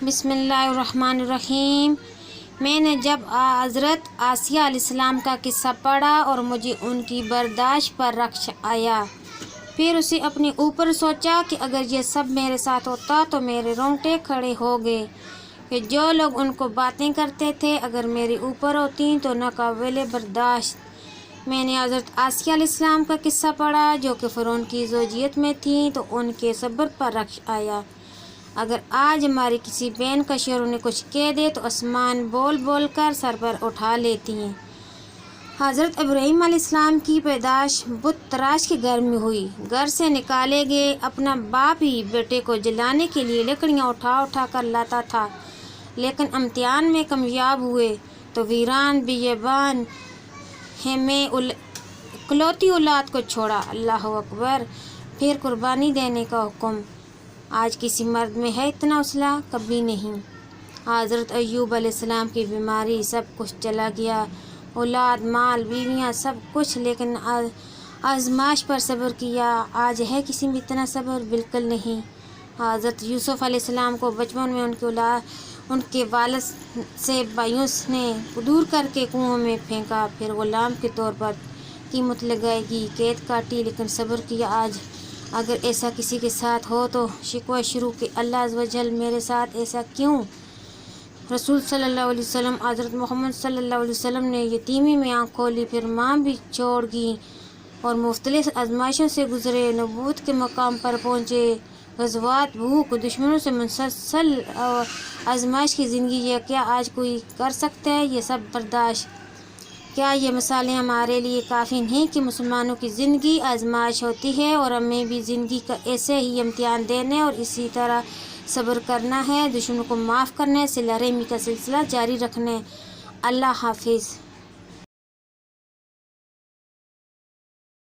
بسم اللہ الرحمن الرحیم۔ میں نے جب حضرت آسیہ علیہ السلام کا قصہ پڑھا اور مجھے ان کی برداشت پر رشک آیا، پھر اسی اپنے اوپر سوچا کہ اگر یہ سب میرے ساتھ ہوتا تو میرے رونگٹے کھڑے ہو گئے کہ جو لوگ ان کو باتیں کرتے تھے اگر میرے اوپر ہوتی تو ناقابل برداشت۔ میں نے حضرت آسیہ علیہ السلام کا قصہ پڑھا جو کہ فرعون کی زوجیت میں تھیں تو ان کے صبر پر رشک آیا۔ اگر آج ہماری کسی بہن کا شوہر انہیں کچھ کہہ دے تو آسمان بول بول کر سر پر اٹھا لیتی ہیں۔ حضرت ابراہیم علیہ السلام کی پیدائش بت تراش کے گھر میں ہوئی۔ گھر سے نکالے گئے، اپنا باپ ہی بیٹے کو جلانے کے لیے لکڑیاں اٹھا اٹھا کر لاتا تھا، لیکن امتحان میں کامیاب ہوئے تو ویران بیابان میں اکلوتی اولاد کو چھوڑا۔ اللہ اکبر۔ پھر قربانی دینے کا حکم۔ آج کسی مرد میں ہے اتنا حوصلہ؟ کبھی نہیں۔ حضرت ایوب علیہ السلام کی بیماری، سب کچھ چلا گیا، اولاد، مال، بیویاں، سب کچھ، لیکن آزمائش پر صبر کیا۔ آج ہے کسی میں اتنا صبر؟ بالکل نہیں۔ حضرت یوسف علیہ السلام کو بچپن میں ان کے والد سے بھائیوں نے دور کر کے کنویں میں پھینکا، پھر غلام کے طور پر قیمت لگائی گئی، قید کاٹی، لیکن صبر کیا۔ آج اگر ایسا کسی کے ساتھ ہو تو شکوہ شروع کہ اللہ عز و جل میرے ساتھ ایسا کیوں؟ رسول صلی اللہ علیہ وسلم، حضرت محمد صلی اللہ علیہ وسلم نے یتیمی میں آنکھ کھولی، پھر ماں بھی چھوڑ گئی اور مختلف آزمائشوں سے گزرے، نبوت کے مقام پر پہنچے، غزوات، بھوک، دشمنوں سے مسلسل آزمائش کی زندگی۔ یہ کیا آج کوئی کر سکتا ہے یہ سب برداشت؟ کیا یہ مثالیں ہمارے لیے کافی نہیں کہ مسلمانوں کی زندگی آزمائش ہوتی ہے اور ہمیں بھی زندگی کا ایسے ہی امتحان دینا اور اسی طرح صبر کرنا ہے، دشمنوں کو معاف کرنا ہے، صلہ رحمی کا سلسلہ جاری رکھنا ہے۔ اللہ حافظ۔